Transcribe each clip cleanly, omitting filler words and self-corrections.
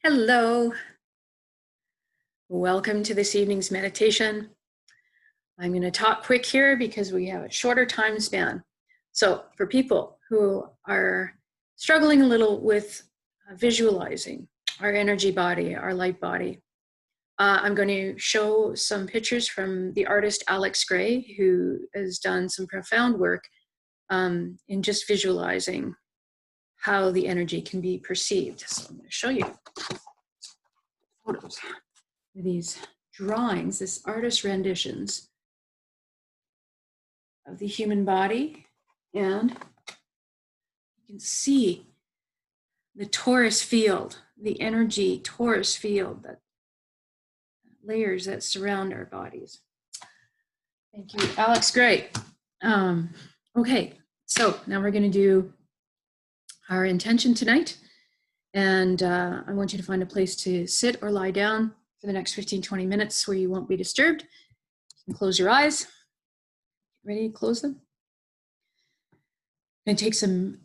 Hello, welcome to this evening's meditation. I'm going to talk quick here because we have a shorter time span. So for people who are struggling a little with visualizing our energy body, our light body, I'm going to show some pictures from the artist Alex Grey, who has done some profound work in just visualizing how the energy can be perceived. So I'm going to show you photos. These drawings, this artist renditions of the human body, and you can see the torus field, the energy torus field, that layers that surround our bodies. Thank you, Alex. Great. Okay, so now we're going to do our intention tonight, and I want you to find a place to sit or lie down for the next 15-20 minutes where you won't be disturbed. You can close your eyes. Ready to close them? And take some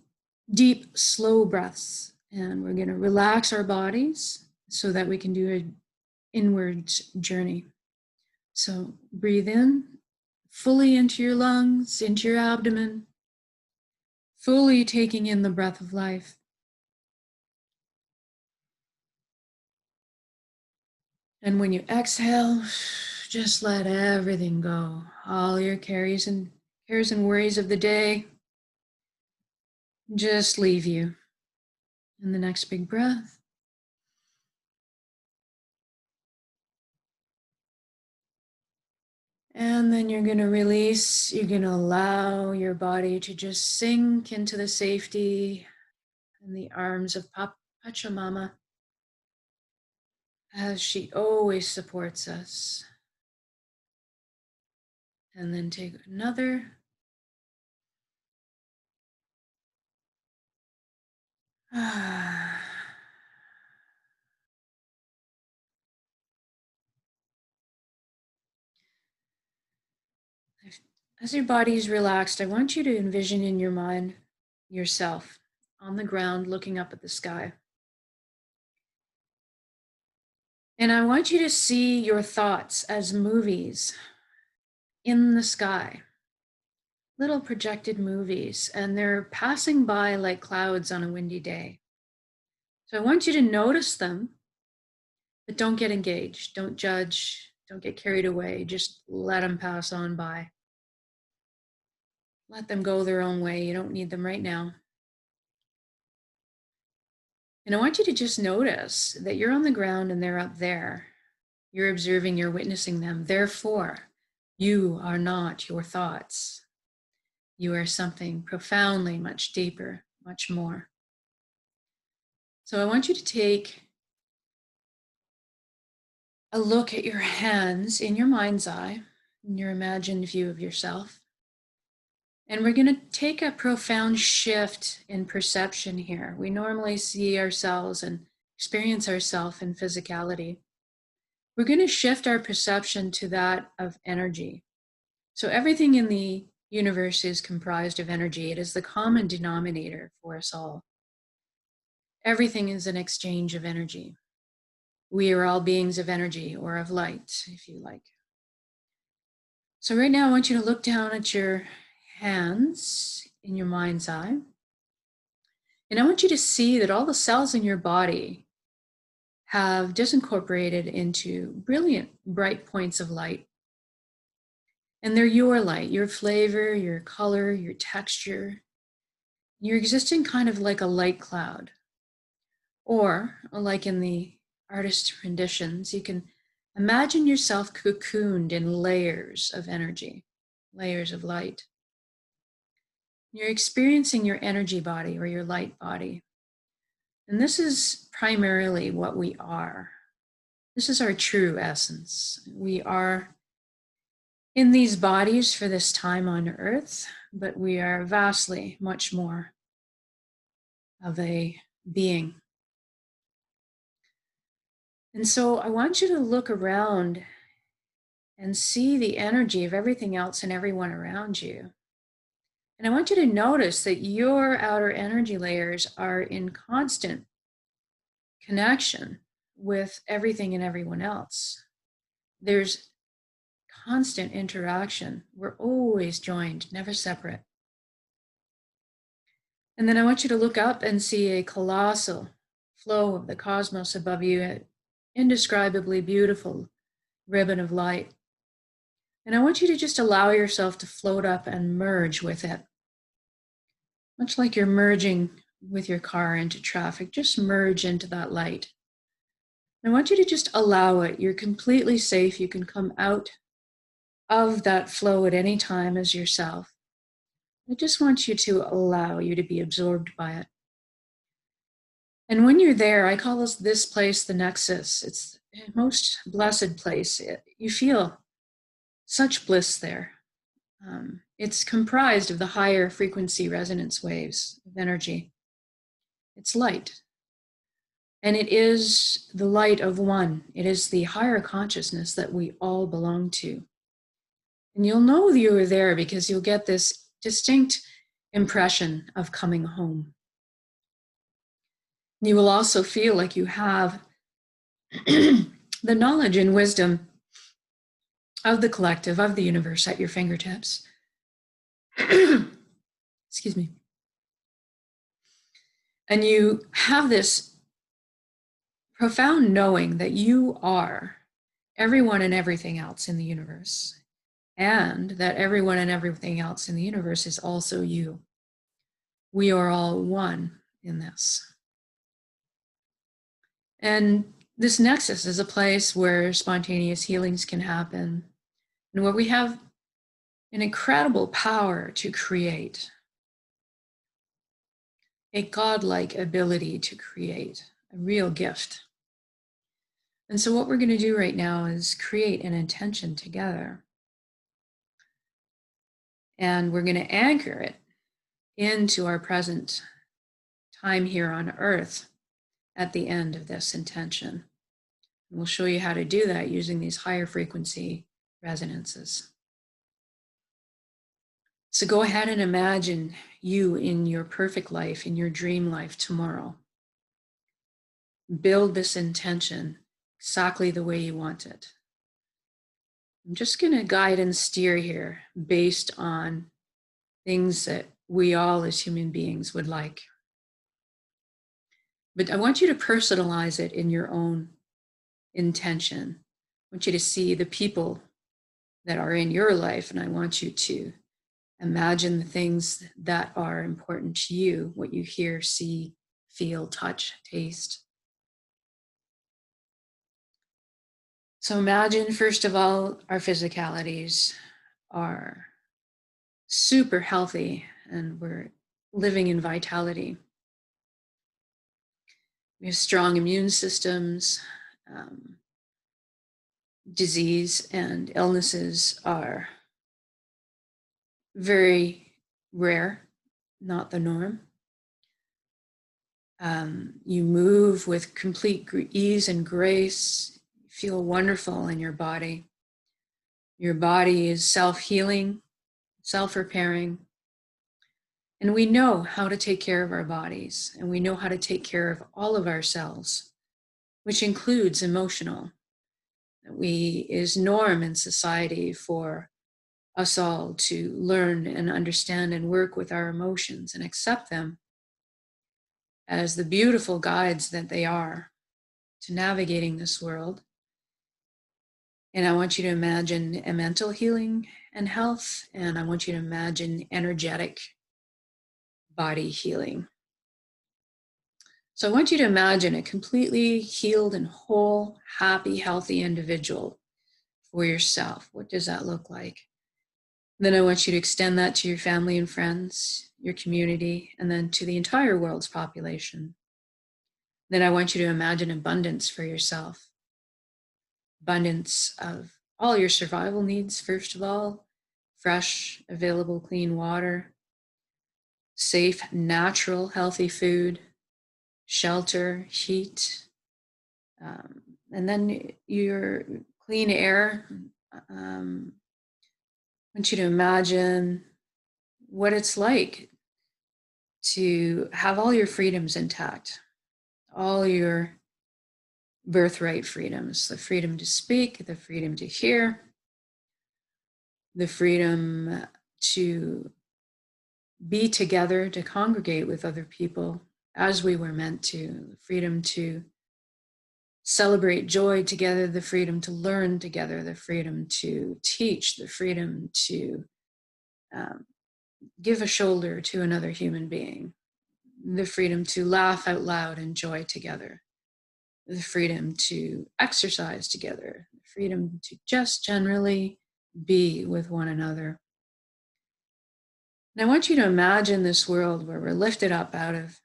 deep, slow breaths, and we're going to relax our bodies so that we can do an inwards journey. So breathe in fully into your lungs, into your abdomen, fully taking in the breath of life. And when you exhale, just let everything go. All your cares and worries of the day just leave you. And the next big breath. And then you're going to release, you're going to allow your body to just sink into the safety and the arms of Pachamama, as she always supports us. And then take another. As your body is relaxed, I want you to envision in your mind yourself on the ground looking up at the sky. And I want you to see your thoughts as movies in the sky, little projected movies, and they're passing by like clouds on a windy day. So I want you to notice them, but don't get engaged, don't judge, don't get carried away, just let them pass on by. Let them go their own way. You don't need them right now. And I want you to just notice that you're on the ground and they're up there. You're observing, you're witnessing them. Therefore, you are not your thoughts. You are something profoundly much deeper, much more. So I want you to take a look at your hands in your mind's eye, in your imagined view of yourself. And we're going to take a profound shift in perception here. We normally see ourselves and experience ourselves in physicality. We're going to shift our perception to that of energy. So everything in the universe is comprised of energy. It is the common denominator for us all. Everything is an exchange of energy. We are all beings of energy, or of light, if you like. So right now I want you to look down at your hands in your mind's eye. And I want you to see that all the cells in your body have disincorporated into brilliant, bright points of light. And they're your light, your flavor, your color, your texture. You're existing kind of like a light cloud. Or, like in the artist renditions, you can imagine yourself cocooned in layers of energy, layers of light. You're experiencing your energy body or your light body. And this is primarily what we are. This is our true essence. We are in these bodies for this time on earth, but we are vastly much more of a being. And so I want you to look around and see the energy of everything else and everyone around you. And I want you to notice that your outer energy layers are in constant connection with everything and everyone else. There's constant interaction. We're always joined, never separate. And then I want you to look up and see a colossal flow of the cosmos above you, an indescribably beautiful ribbon of light. And I want you to just allow yourself to float up and merge with it. Much like you're merging with your car into traffic, just merge into that light. I want you to just allow it. You're completely safe. You can come out of that flow at any time as yourself. I just want you to allow you to be absorbed by it. And when you're there, I call this place the nexus. It's the most blessed place. You feel such bliss there. It's comprised of the higher frequency resonance waves of energy. It's light. And it is the light of one. It is the higher consciousness that we all belong to. And you'll know you are there because you'll get this distinct impression of coming home. You will also feel like you have the knowledge and wisdom of the collective, of the universe at your fingertips. Excuse me. And you have this profound knowing that you are everyone and everything else in the universe, and that everyone and everything else in the universe is also you. We are all one in this. And this nexus is a place where spontaneous healings can happen, and where we have an incredible power to create, a godlike ability to create, a real gift. And so what we're going to do right now is create an intention together. And we're going to anchor it into our present time here on Earth at the end of this intention. And we'll show you how to do that using these higher frequency resonances. So go ahead and imagine you in your perfect life, in your dream life tomorrow. Build this intention exactly the way you want it. I'm just going to guide and steer here based on things that we all as human beings would like. But I want you to personalize it in your own intention. I want you to see the people that are in your life, and I want you to imagine the things that are important to you, what you hear, see, feel, touch, taste. So imagine, first of all, our physicalities are super healthy and we're living in vitality. We have strong immune systems. Disease and illnesses are very rare, not the norm. You move with complete ease and grace. You feel wonderful in your body. Your body is self-healing, self-repairing. And we know how to take care of our bodies, and we know how to take care of all of ourselves, which includes emotional. We is norm in society for us all to learn and understand and work with our emotions and accept them as the beautiful guides that they are to navigating this world. And I want you to imagine a mental healing and health, and I want you to imagine energetic body healing. So I want you to imagine a completely healed and whole, happy, healthy individual for yourself. What does that look like? Then I want you to extend that to your family and friends, your community, and then to the entire world's population. Then I want you to imagine abundance for yourself. Abundance of all your survival needs, first of all, fresh, available, clean water, safe, natural, healthy food, shelter, heat, and then your clean air. I want you to imagine what it's like to have all your freedoms intact, all your birthright freedoms: the freedom to speak, the freedom to hear, the freedom to be together, to congregate with other people as we were meant to, the freedom to celebrate joy together, the freedom to learn together, the freedom to teach, the freedom to um, give a shoulder to another human being, the freedom to laugh out loud and joy together, the freedom to exercise together, the freedom to just generally be with one another. And I want you to imagine this world where we're lifted up out of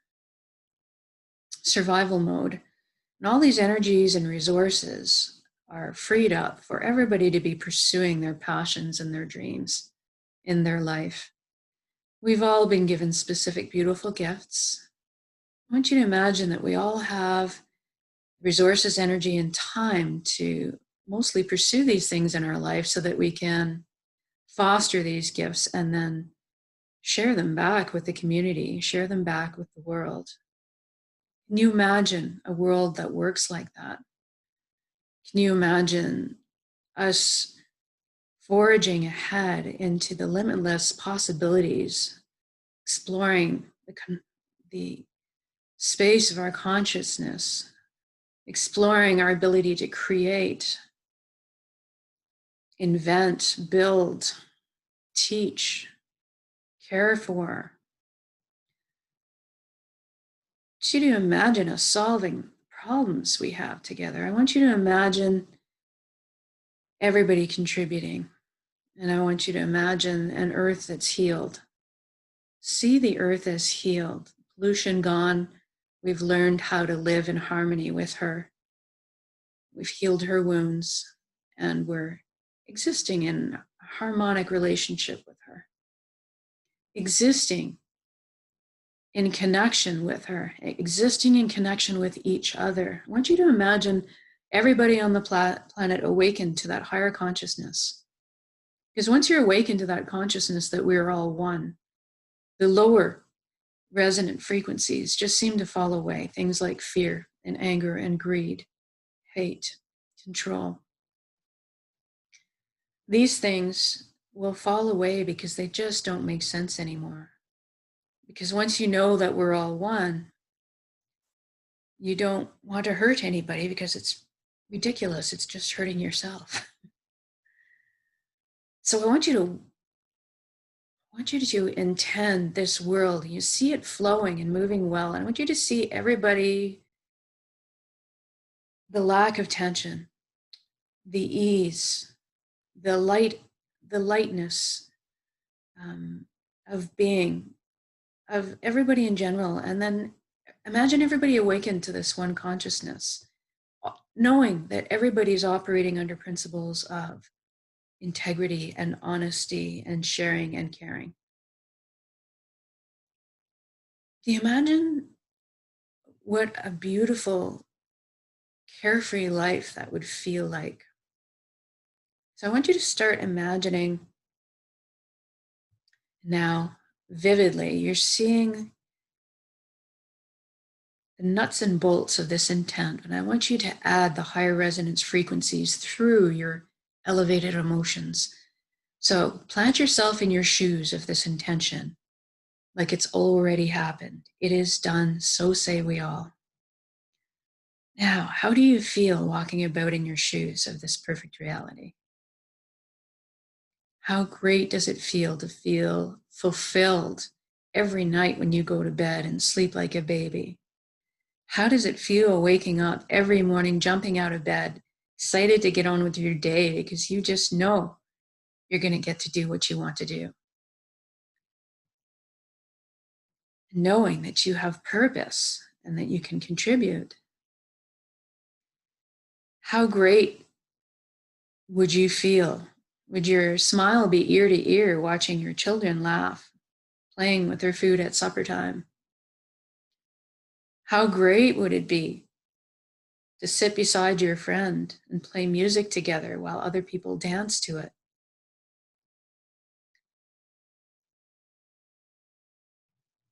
survival mode, and all these energies and resources are freed up for everybody to be pursuing their passions and their dreams in their life. We've all been given specific, beautiful gifts. I want you to imagine that we all have resources, energy, and time to mostly pursue these things in our life so that we can foster these gifts and then share them back with the community, share them back with the world. Can you imagine a world that works like that? Can you imagine us foraging ahead into the limitless possibilities, exploring the space of our consciousness, exploring our ability to create, invent, build, teach, care for? I want you to imagine us solving problems we have together. I want you to imagine everybody contributing. And I want you to imagine an earth that's healed. See the earth as healed, pollution gone. We've learned how to live in harmony with her. We've healed her wounds, and we're existing in a harmonic relationship with her, existing in connection with her, existing in connection with each other. I want you to imagine everybody on the planet awakened to that higher consciousness. Because once you're awakened to that consciousness that we're all one, the lower resonant frequencies just seem to fall away. Things like fear and anger and greed, hate, control. These things will fall away because they just don't make sense anymore. Because once you know that we're all one, you don't want to hurt anybody because it's ridiculous. It's just hurting yourself. So I want you to intend this world. You see it flowing and moving well. I want you to see everybody, the lack of tension, the ease, the lightness of being, of everybody in general. And then imagine everybody awakened to this one consciousness, knowing that everybody's operating under principles of integrity and honesty and sharing and caring. Do you imagine what a beautiful, carefree life that would feel like? So I want you to start imagining now vividly. You're seeing the nuts and bolts of this intent, and I want you to add the higher resonance frequencies through your elevated emotions. So plant yourself in your shoes of this intention, like it's already happened. It is done, so say we all. Now, how do you feel walking about in your shoes of this perfect reality? How great does it feel to feel fulfilled every night when you go to bed and sleep like a baby? How does it feel waking up every morning, jumping out of bed, excited to get on with your day because you just know you're going to get to do what you want to do? Knowing that you have purpose and that you can contribute. How great would you feel? Would your smile be ear to ear watching your children laugh, playing with their food at supper time? How great would it be to sit beside your friend and play music together while other people dance to it?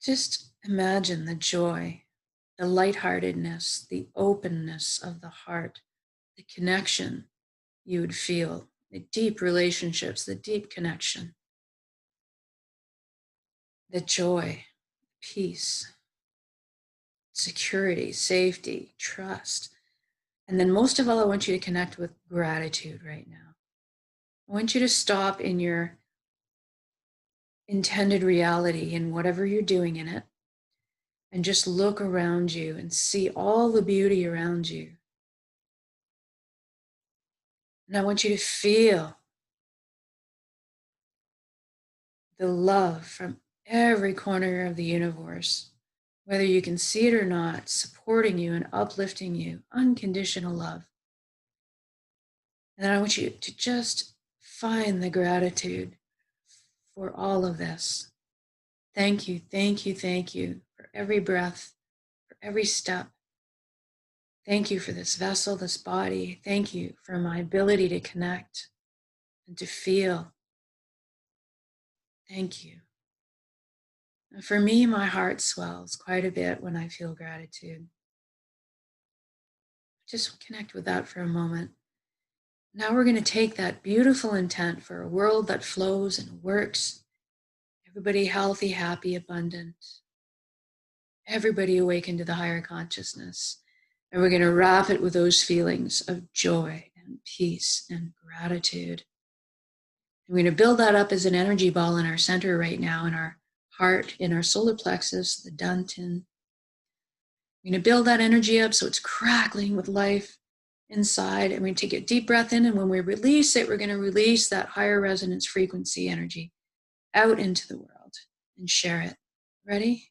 Just imagine the joy the lightheartedness, the openness of the heart, the connection you would feel, the deep relationships, the deep connection, the joy, peace, security, safety, trust. And then most of all, I want you to connect with gratitude right now. I want you to stop in your intended reality in whatever you're doing in it and just look around you and see all the beauty around you. And I want you to feel the love from every corner of the universe, whether you can see it or not, supporting you and uplifting you, unconditional love. And then I want you to just find the gratitude for all of this. Thank you, thank you, thank you for every breath, for every step. Thank you for this vessel, this body. Thank you for my ability to connect and to feel. Thank you. And for me, my heart swells quite a bit when I feel gratitude. Just connect with that for a moment. Now we're going to take that beautiful intent for a world that flows and works. Everybody healthy, happy, abundant. Everybody awakened to the higher consciousness. And we're going to wrap it with those feelings of joy and peace and gratitude. And we're going to build that up as an energy ball in our center right now, in our heart, in our solar plexus, the dantian. We're going to build that energy up so it's crackling with life inside. And we take a deep breath in, and when we release it, we're going to release that higher resonance frequency energy out into the world and share it. Ready?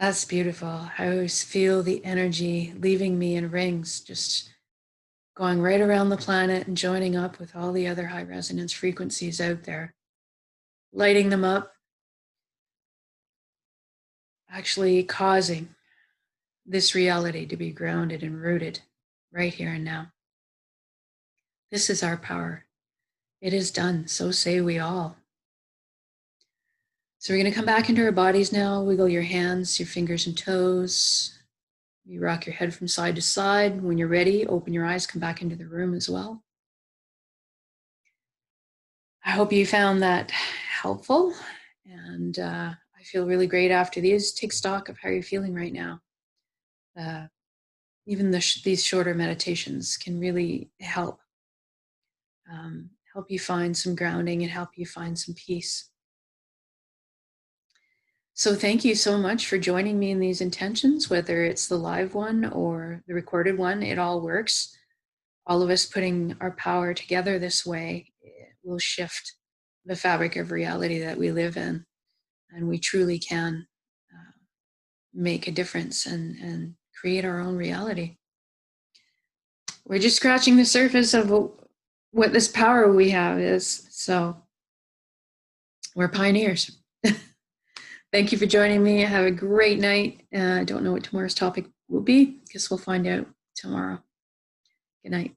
That's beautiful. I always feel the energy leaving me in rings, just going right around the planet and joining up with all the other high resonance frequencies out there, lighting them up, actually causing this reality to be grounded and rooted right here and now. This is our power. It is done. So say we all. So we're going to come back into our bodies now. Wiggle your hands, your fingers and toes. You rock your head from side to side. When you're ready, open your eyes, come back into the room as well. I hope you found that helpful. And I feel really great after these. Take stock of how you're feeling right now. Even these shorter meditations can really help you find some grounding and help you find some peace. So thank you so much for joining me in these intentions, whether it's the live one or the recorded one, it all works. All of us putting our power together this way will shift the fabric of reality that we live in. And we truly can make a difference and create our own reality. We're just scratching the surface of what this power we have is. So we're pioneers. Thank you for joining me. Have a great night. I don't know what tomorrow's topic will be. Guess we'll find out tomorrow. Good night.